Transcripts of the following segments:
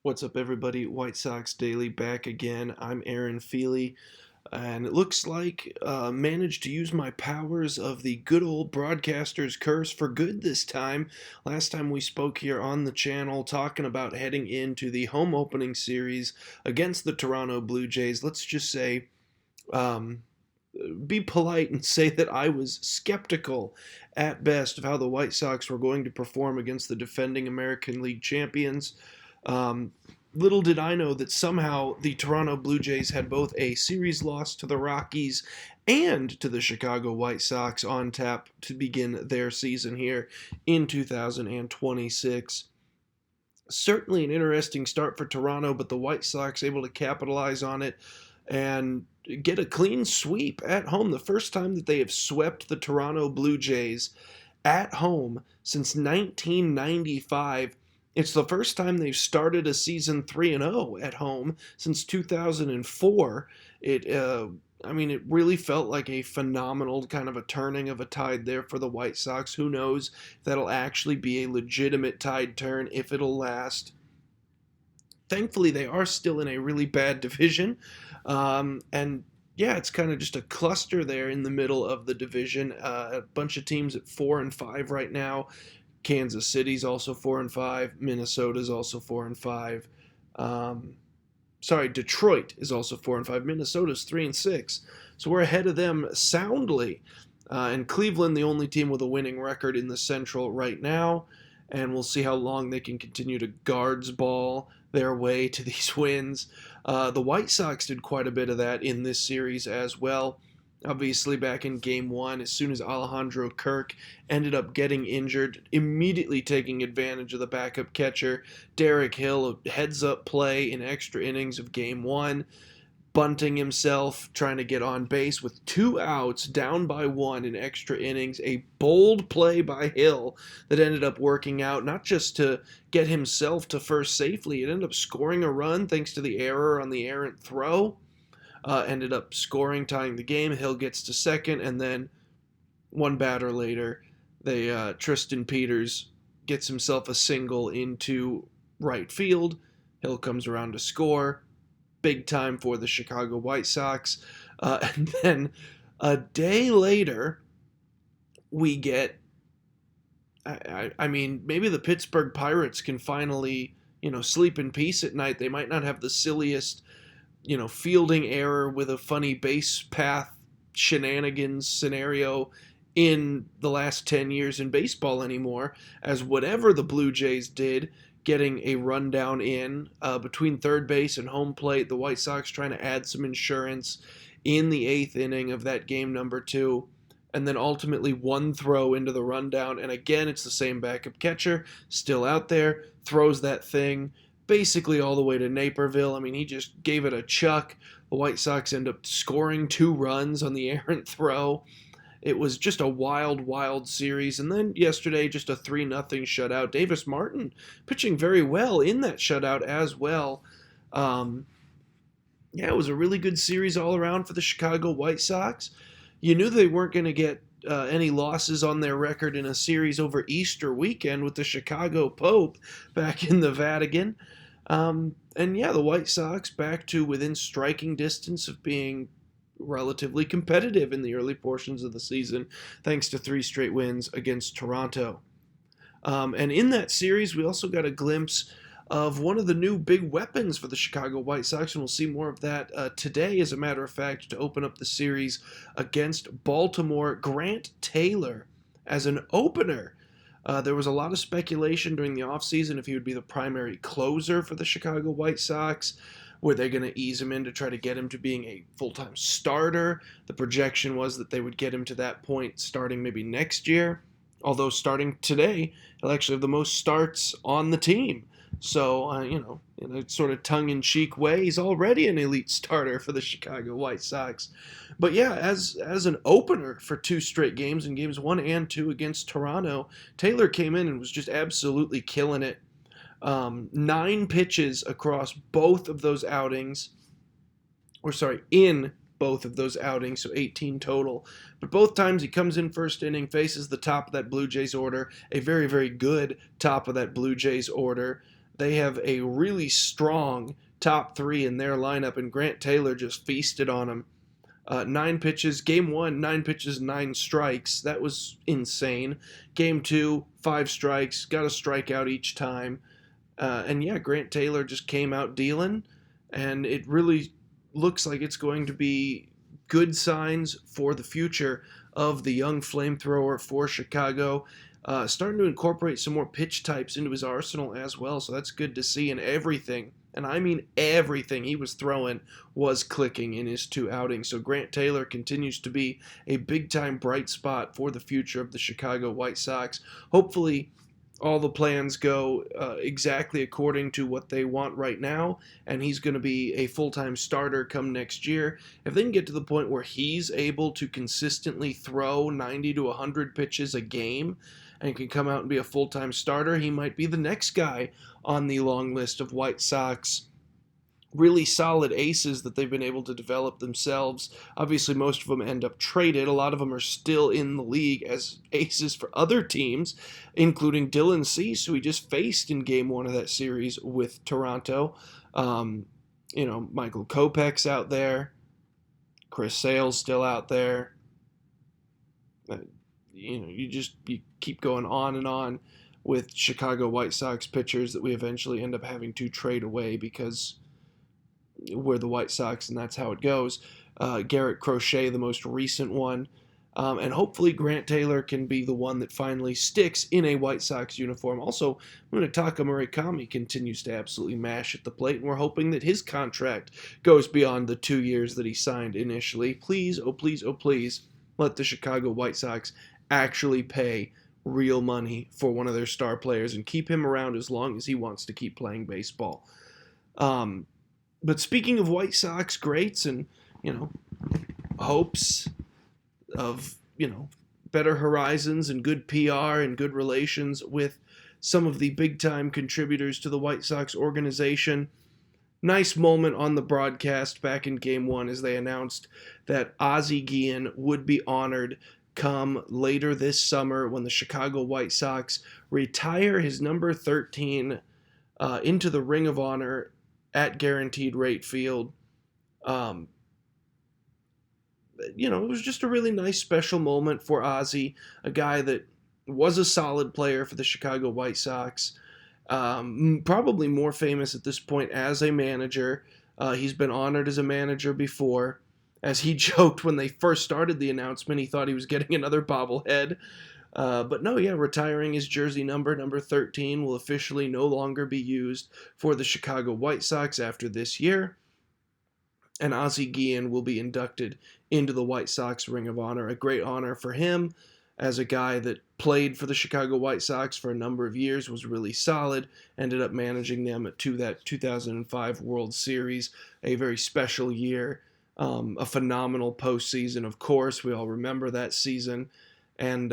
What's up, everybody? White Sox Daily back again. I'm Aaron Feely, and it looks like managed to use my powers of the good old broadcaster's curse for good this time. Last time we spoke here on the channel talking about heading into the home opening series against the Toronto Blue Jays. Let's just say, um, be polite and say that I was skeptical at best of how the White Sox were going to perform against the defending American League champions. Um, Little did I know that somehow the Toronto Blue Jays had both a series loss to the Rockies and to the Chicago White Sox on tap to begin their season here in 2026. Certainly an interesting start for Toronto, but the White Sox able to capitalize on it and get a clean sweep at home. The first time that they have swept the Toronto Blue Jays at home since 1995. It's the first time they've started a season 3-0 at home since 2004. It really felt like a phenomenal kind of a turning of a tide there for the White Sox. Who knows if that'll actually be a legitimate tide turn, if it'll last. Thankfully, they are still in a really bad division. And yeah, it's kind of just a cluster there in the middle of the division. A bunch of teams at 4-5 right now. Kansas City's also 4-5. Minnesota's also 4-5. Detroit is also 4-5. Minnesota's 3-6. So we're ahead of them soundly. And Cleveland, the only team with a winning record in the Central right now. And we'll see how long they can continue to guards ball their way to these wins. The White Sox did quite a bit of that in this series as well. Obviously, back in game one, as soon as Alejandro Kirk ended up getting injured, immediately taking advantage of the backup catcher, Derek Hill, a heads up play in extra innings of game one, bunting himself, trying to get on base with 2 outs, down by 1 in extra innings. A bold play by Hill that ended up working out, not just to get himself to first safely, it ended up scoring a run thanks to the error on the errant throw. Ended up scoring, tying the game. Hill gets to second, and then one batter later, Tristan Peters gets himself a single into right field. Hill comes around to score. Big time for the Chicago White Sox. And then a day later, we get. Maybe the Pittsburgh Pirates can finally, sleep in peace at night. They might not have the silliest, fielding error with a funny base path shenanigans scenario in the last 10 years in baseball anymore, as whatever the Blue Jays did, getting a rundown in between third base and home plate, the White Sox trying to add some insurance in the 8th inning of that game number 2, and then ultimately one throw into the rundown, and again it's the same backup catcher, still out there, throws that thing basically all the way to Naperville. He just gave it a chuck. The White Sox end up scoring 2 runs on the errant throw. It was just a wild, wild series. And then yesterday, just a 3-0 shutout. Davis Martin pitching very well in that shutout as well. It was a really good series all around for the Chicago White Sox. You knew they weren't going to get any losses on their record in a series over Easter weekend with the Chicago Pope back in the Vatican. The White Sox back to within striking distance of being relatively competitive in the early portions of the season, thanks to 3 straight wins against Toronto. And in that series, we also got a glimpse of one of the new big weapons for the Chicago White Sox, and we'll see more of that today, as a matter of fact, to open up the series against Baltimore. Grant Taylor as an opener. There was a lot of speculation during the offseason if he would be the primary closer for the Chicago White Sox. Were they going to ease him in to try to get him to being a full-time starter? The projection was that they would get him to that point starting maybe next year. Although starting today, he'll actually have the most starts on the team. So, in a sort of tongue-in-cheek way, he's already an elite starter for the Chicago White Sox. But yeah, as an opener for 2 straight games, in games 1 and 2 against Toronto, Taylor came in and was just absolutely killing it. 9 pitches across both of those outings, in both of those outings, so 18 total. But both times he comes in first inning, faces the top of that Blue Jays order, a very, very good top of that Blue Jays order they have a really strong top three in their lineup, and Grant Taylor just feasted on them. 9 pitches, game one, 9 pitches, 9 strikes. That was insane. Game two, 5 strikes, got a strikeout each time. And yeah, Grant Taylor just came out dealing, and it really looks like it's going to be good signs for the future of the young flamethrower for Chicago. Starting to incorporate some more pitch types into his arsenal as well, so that's good to see. And everything, and I mean everything he was throwing was clicking in his 2 outings. So Grant Taylor continues to be a big-time bright spot for the future of the Chicago White Sox. Hopefully, all the plans go exactly according to what they want right now, and he's going to be a full-time starter come next year. If they can get to the point where he's able to consistently throw 90 to 100 pitches a game and can come out and be a full-time starter, he might be the next guy on the long list of White Sox really solid aces that they've been able to develop themselves. Obviously, most of them end up traded. A lot of them are still in the league as aces for other teams, including Dylan Cease, who he just faced in game one of that series with Toronto. Michael Kopech's out there. Chris Sale's still out there. You keep going on and on with Chicago White Sox pitchers that we eventually end up having to trade away because we're the White Sox, and that's how it goes. Garrett Crochet, the most recent one. And hopefully Grant Taylor can be the one that finally sticks in a White Sox uniform. Also, Munetaka Murakami continues to absolutely mash at the plate, and we're hoping that his contract goes beyond the 2 years that he signed initially. Please, oh please, oh please, let the Chicago White Sox actually pay real money for one of their star players and keep him around as long as he wants to keep playing baseball. But speaking of White Sox greats and, hopes of, better horizons and good PR and good relations with some of the big-time contributors to the White Sox organization, nice moment on the broadcast back in Game 1 as they announced that Ozzie Guillen would be honored come later this summer when the Chicago White Sox retire his number 13 into the Ring of Honor at Guaranteed Rate Field. It was just a really nice special moment for Ozzie, a guy that was a solid player for the Chicago White Sox. Probably more famous at this point as a manager. He's been honored as a manager before. As he joked when they first started the announcement, he thought he was getting another bobblehead. But no, retiring his jersey number 13, will officially no longer be used for the Chicago White Sox after this year. And Ozzie Guillen will be inducted into the White Sox Ring of Honor. A great honor for him as a guy that played for the Chicago White Sox for a number of years, was really solid, ended up managing them to that 2005 World Series, a very special year, a phenomenal postseason, of course. We all remember that season. And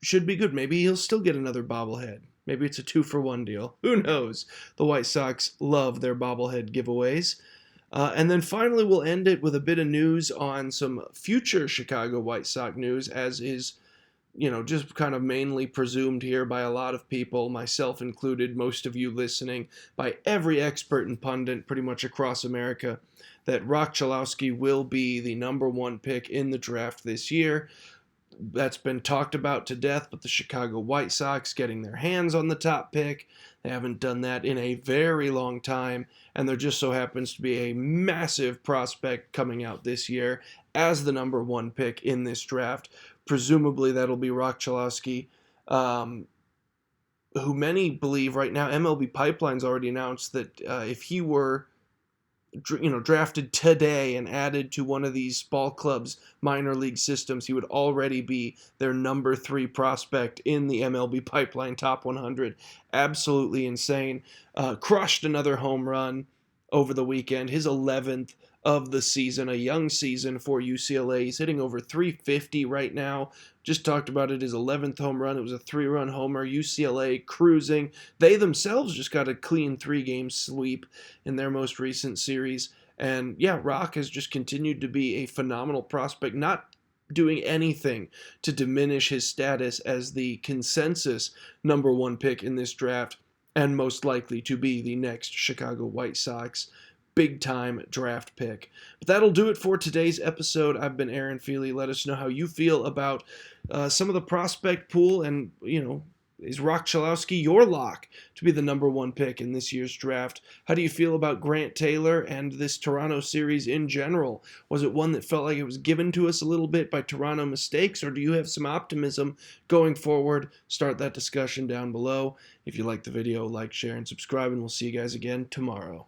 should be good. Maybe he'll still get another bobblehead. Maybe it's a 2-for-1 deal. Who knows? The White Sox love their bobblehead giveaways. And then finally, we'll end it with a bit of news on some future Chicago White Sox news, as is, just kind of mainly presumed here by a lot of people, myself included, most of you listening, by every expert and pundit pretty much across America, that Rock Chalowski will be the number 1 pick in the draft this year. That's been talked about to death, but the Chicago White Sox getting their hands on the top pick. They haven't done that in a very long time, and there just so happens to be a massive prospect coming out this year as the number 1 pick in this draft. Presumably that'll be Rock Chalowski, who many believe right now, MLB Pipeline's already announced that if he were drafted today and added to one of these ball clubs' minor league systems, he would already be their number 3 prospect in the MLB Pipeline Top 100. Absolutely insane. Crushed another home run over the weekend, his 11th of the season, a young season for UCLA. He's hitting over 350 right now. Just talked about it, his 11th home run. It was a 3-run homer. UCLA cruising. They themselves just got a clean 3-game sweep in their most recent series. And yeah, Rock has just continued to be a phenomenal prospect, not doing anything to diminish his status as the consensus number 1 pick in this draft. and most likely to be the next Chicago White Sox big time draft pick. But that'll do it for today's episode. I've been Aaron Feely. Let us know how you feel about some of the prospect pool, and is Rock Chalowski your lock to be the number one pick in this year's draft? How do you feel about Grant Taylor and this Toronto series in general? Was it one that felt like it was given to us a little bit by Toronto mistakes, or do you have some optimism going forward? Start that discussion down below. If you like the video, like, share, and subscribe, and we'll see you guys again tomorrow.